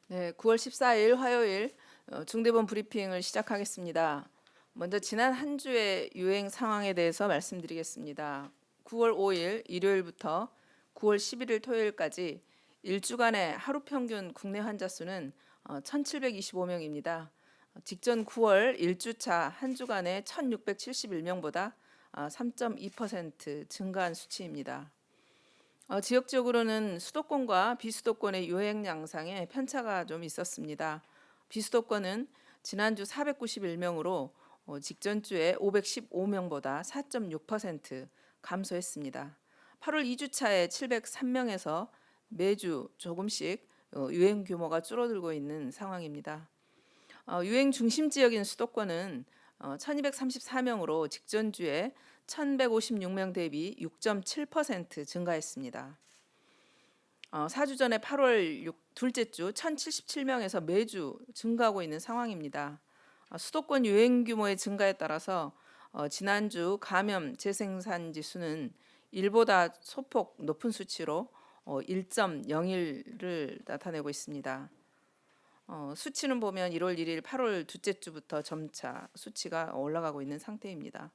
네, 9월 14일 화요일 중대본 브리핑을 시작하겠습니다. 먼저 지난 한 주의 유행 상황에 대해서 말씀드리겠습니다. 9월 5일 일요일부터 9월 11일 토요일까지 일주간의 하루 평균 국내 환자 수는 1,725명입니다. 직전 9월 1주차 한 주간의 1,671명보다 3.2% 증가한 수치입니다. 지역적으로는 수도권과 비수도권의 유행 양상에 편차가 좀 있었습니다. 비수도권은 지난주 491명으로 직전주에 515명보다 4.6% 감소했습니다. 8월 2주차에 703명에서 매주 조금씩 유행 규모가 줄어들고 있는 상황입니다. 유행 중심 지역인 수도권은 1234명으로 직전주에 1156명 대비 6.7% 증가했습니다. 4주 전에 8월 둘째 주 1077명에서 매주 증가하고 있는 상황입니다. 수도권 유행 규모의 증가에 따라서 지난주 감염 재생산 지수는 일보다 소폭 높은 수치로 1.01을 나타내고 있습니다. 수치는 보면 1월 1일, 8월 둘째 주부터 점차 수치가 올라가고 있는 상태입니다.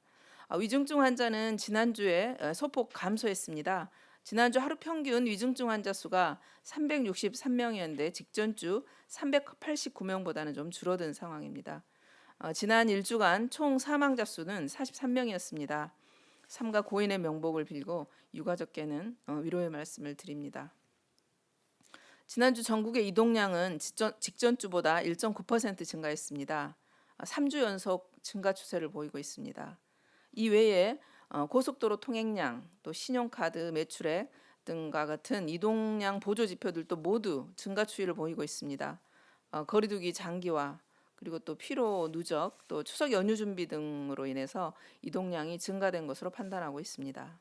위중증 환자는 지난주에 소폭 감소했습니다. 지난주 하루 평균 위중증 환자 수가 363명이었는데 직전주 389명보다는 좀 줄어든 상황입니다. 지난 1주간 총 사망자 수는 43명이었습니다. 삼가 고인의 명복을 빌고 유가족께는 위로의 말씀을 드립니다. 지난주 전국의 이동량은 직전주보다 1.9% 증가했습니다. 3주 연속 증가 추세를 보이고 있습니다. 이 외에 고속도로 통행량, 또 신용카드 매출액 등과 같은 이동량 보조 지표들도 모두 증가 추이를 보이고 있습니다. 거리두기 장기화, 그리고 또 피로 누적, 또 추석 연휴 준비 등으로 인해서 이동량이 증가된 것으로 판단하고 있습니다.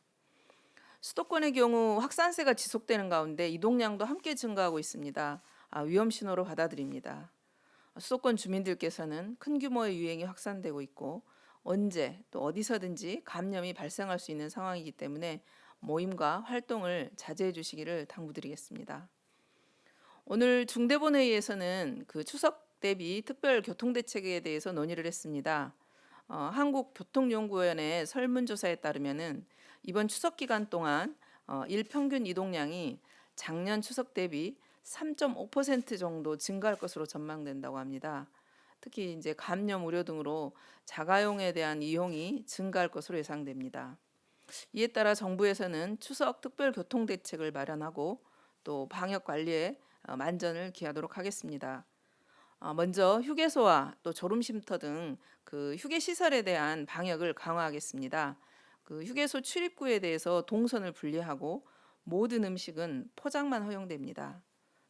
수도권의 경우 확산세가 지속되는 가운데 이동량도 함께 증가하고 있습니다. 위험 신호로 받아들입니다. 수도권 주민들께서는 큰 규모의 유행이 확산되고 있고 언제 또 어디서든지 감염이 발생할 수 있는 상황이기 때문에 모임과 활동을 자제해 주시기를 당부드리겠습니다. 오늘 중대본회의에서는 그 추석 대비 특별 교통대책에 대해서 논의를 했습니다. 한국교통연구원의 설문조사에 따르면은 이번 추석 기간 동안 일평균 이동량이 작년 추석 대비 3.5% 정도 증가할 것으로 전망된다고 합니다. 특히 이제 감염 우려 등으로 자가용에 대한 이용이 증가할 것으로 예상됩니다. 이에 따라 정부에서는 추석 특별 교통 대책을 마련하고 또 방역 관리에 만전을 기하도록 하겠습니다. 먼저 휴게소와 또 졸음쉼터 등 그 휴게 시설에 대한 방역을 강화하겠습니다. 그 휴게소 출입구에 대해서 동선을 분리하고 모든 음식은 포장만 허용됩니다.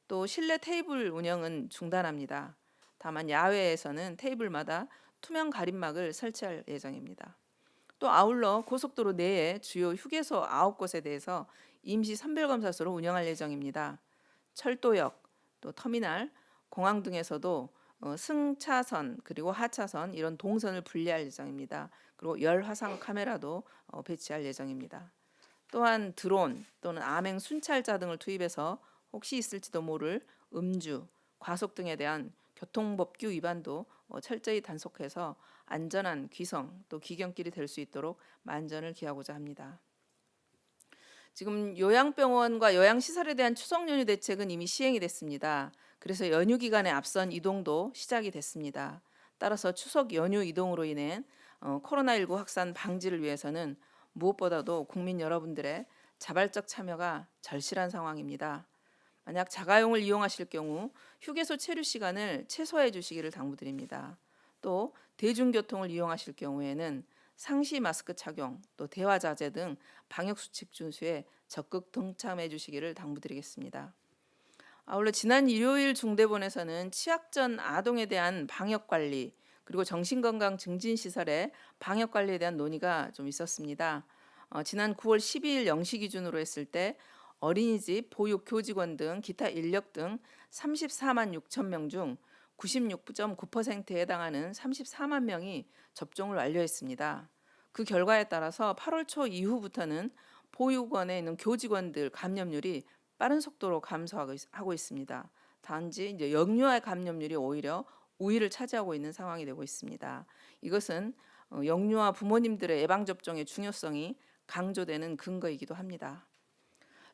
또 실내 테이블 운영은 중단합니다. 다만 야외에서는 테이블마다 투명 가림막을 설치할 예정입니다. 또 아울러 고속도로 내에 주요 휴게소 9곳에 대해서 임시 선별검사소로 운영할 예정입니다. 철도역, 또 터미널, 공항 등에서도 승차선 그리고 하차선 이런 동선을 분리할 예정입니다. 그리고 열화상 카메라도 배치할 예정입니다. 또한 드론 또는 암행 순찰자 등을 투입해서 혹시 있을지도 모를 음주, 과속 등에 대한 교통법규 위반도 철저히 단속해서 안전한 귀성 또 귀경길이 될 수 있도록 만전을 기하고자 합니다. 지금 요양병원과 요양시설에 대한 추석 연휴 대책은 이미 시행이 됐습니다. 그래서 연휴 기간에 앞선 이동도 시작이 됐습니다. 따라서 추석 연휴 이동으로 인해 코로나19 확산 방지를 위해서는 무엇보다도 국민 여러분들의 자발적 참여가 절실한 상황입니다. 만약 자가용을 이용하실 경우 휴게소 체류 시간을 최소화해 주시기를 당부드립니다. 또 대중교통을 이용하실 경우에는 상시 마스크 착용, 또 대화 자제 등 방역 수칙 준수에 적극 동참해 주시기를 당부드리겠습니다. 아울러 지난 일요일 중대본에서는 취약 전 아동에 대한 방역 관리 그리고 정신건강 증진 시설의 방역 관리에 대한 논의가 좀 있었습니다. 지난 9월 12일 0시 기준으로 했을 때 어린이집, 보육, 교직원 등 기타 인력 등 34만 6천 명 중 96.9%에 해당하는 34만 명이 접종을 완료했습니다. 그 결과에 따라서 8월 초 이후부터는 보육원에 있는 교직원들 감염률이 빠른 속도로 감소하고 있습니다. 단지 이제 영유아 감염률이 오히려 우위를 차지하고 있는 상황이 되고 있습니다. 이것은 영유아 부모님들의 예방 접종의 중요성이 강조되는 근거이기도 합니다.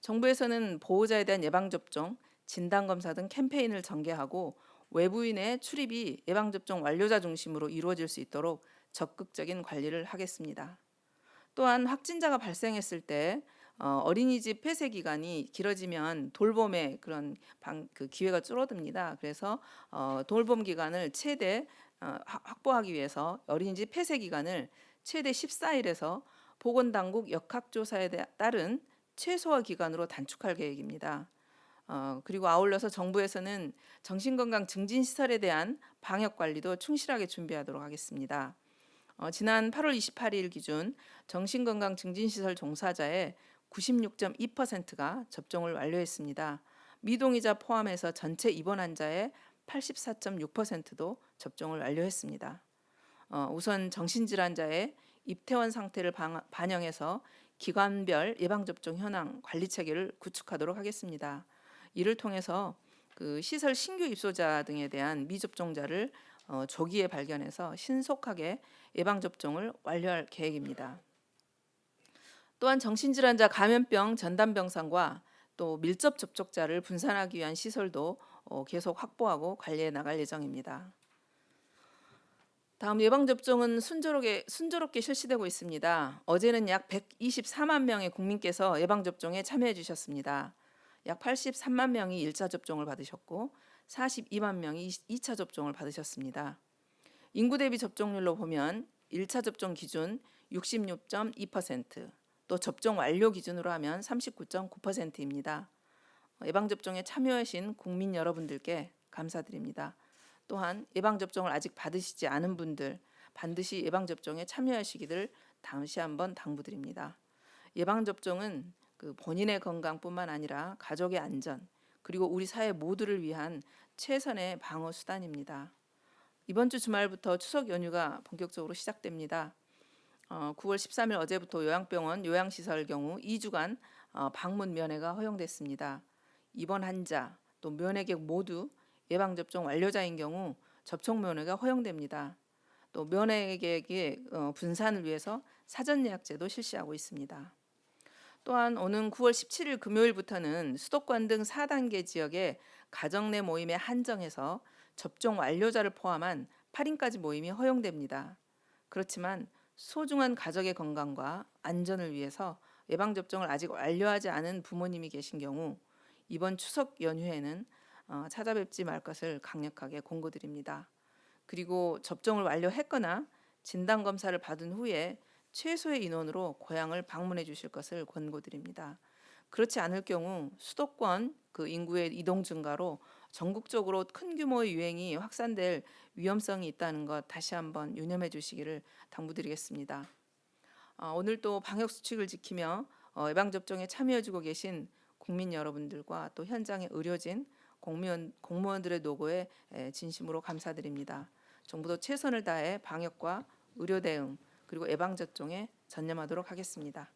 정부에서는 보호자에 대한 예방 접종, 진단 검사 등 캠페인을 전개하고 외부인의 출입이 예방 접종 완료자 중심으로 이루어질 수 있도록 적극적인 관리를 하겠습니다. 또한 확진자가 발생했을 때 어린이집 폐쇄 기간이 길어지면 돌봄의 그런 그 기회가 줄어듭니다. 그래서 돌봄 기간을 최대 확보하기 위해서 어린이집 폐쇄 기간을 최대 14일에서 보건당국 역학조사에 따른 최소화 기간으로 단축할 계획입니다. 그리고 아울러서 정부에서는 정신건강 증진시설에 대한 방역 관리도 충실하게 준비하도록 하겠습니다. 지난 8월 28일 기준 정신건강 증진시설 종사자의 96.2%가 접종을 완료했습니다. 미동의자 포함해서 전체 입원 환자의 84.6%도 접종을 완료했습니다. 우선 정신질환자의 입퇴원 상태를 반영해서 기관별 예방접종 현황 관리 체계를 구축하도록 하겠습니다. 이를 통해서 그 시설 신규 입소자 등에 대한 미접종자를 조기에 발견해서 신속하게 예방접종을 완료할 계획입니다. 또한 정신질환자 감염병 전담병상과 또 밀접 접촉자를 분산하기 위한 시설도 계속 확보하고 관리해 나갈 예정입니다. 다음 예방접종은 순조롭게 실시되고 있습니다. 어제는 약 124만 명의 국민께서 예방접종에 참여해 주셨습니다. 약 83만 명이 1차 접종을 받으셨고 42만 명이 2차 접종을 받으셨습니다. 인구 대비 접종률로 보면 1차 접종 기준 66.2%, 또 접종 완료 기준으로 하면 39.9%입니다. 예방접종에 참여하신 국민 여러분들께 감사드립니다. 또한 예방접종을 아직 받으시지 않은 분들 반드시 예방접종에 참여하시기를 다시 한번 당부드립니다. 예방접종은 그 본인의 건강뿐만 아니라 가족의 안전 그리고 우리 사회 모두를 위한 최선의 방어 수단입니다. 이번 주 주말부터 추석 연휴가 본격적으로 시작됩니다. 9월 13일 어제부터 요양병원 요양시설 경우 2주간 방문 면회가 허용됐습니다. 입원 환자 또 면회객 모두 예방접종 완료자인 경우 접촉 면회가 허용됩니다. 또 면회객의 분산을 위해서 사전 예약제도 실시하고 있습니다. 또한 오는 9월 17일 금요일부터는 수도권 등 4단계 지역의 가정 내 모임에 한정해서 접종 완료자를 포함한 8인까지 모임이 허용됩니다. 그렇지만 소중한 가족의 건강과 안전을 위해서 예방접종을 아직 완료하지 않은 부모님이 계신 경우 이번 추석 연휴에는 찾아뵙지 말 것을 강력하게 공고드립니다. 그리고 접종을 완료했거나 진단검사를 받은 후에 최소의 인원으로 고향을 방문해 주실 것을 권고드립니다. 그렇지 않을 경우 수도권 그 인구의 이동 증가로 전국적으로 큰 규모의 유행이 확산될 위험성이 있다는 것 다시 한번 유념해 주시기를 당부드리겠습니다. 오늘 또 방역 수칙을 지키며 예방접종에 참여해 주고 계신 국민 여러분들과 또 현장의 의료진, 공무원들의 노고에 진심으로 감사드립니다. 정부도 최선을 다해 방역과 의료 대응 그리고 예방접종에 전념하도록 하겠습니다.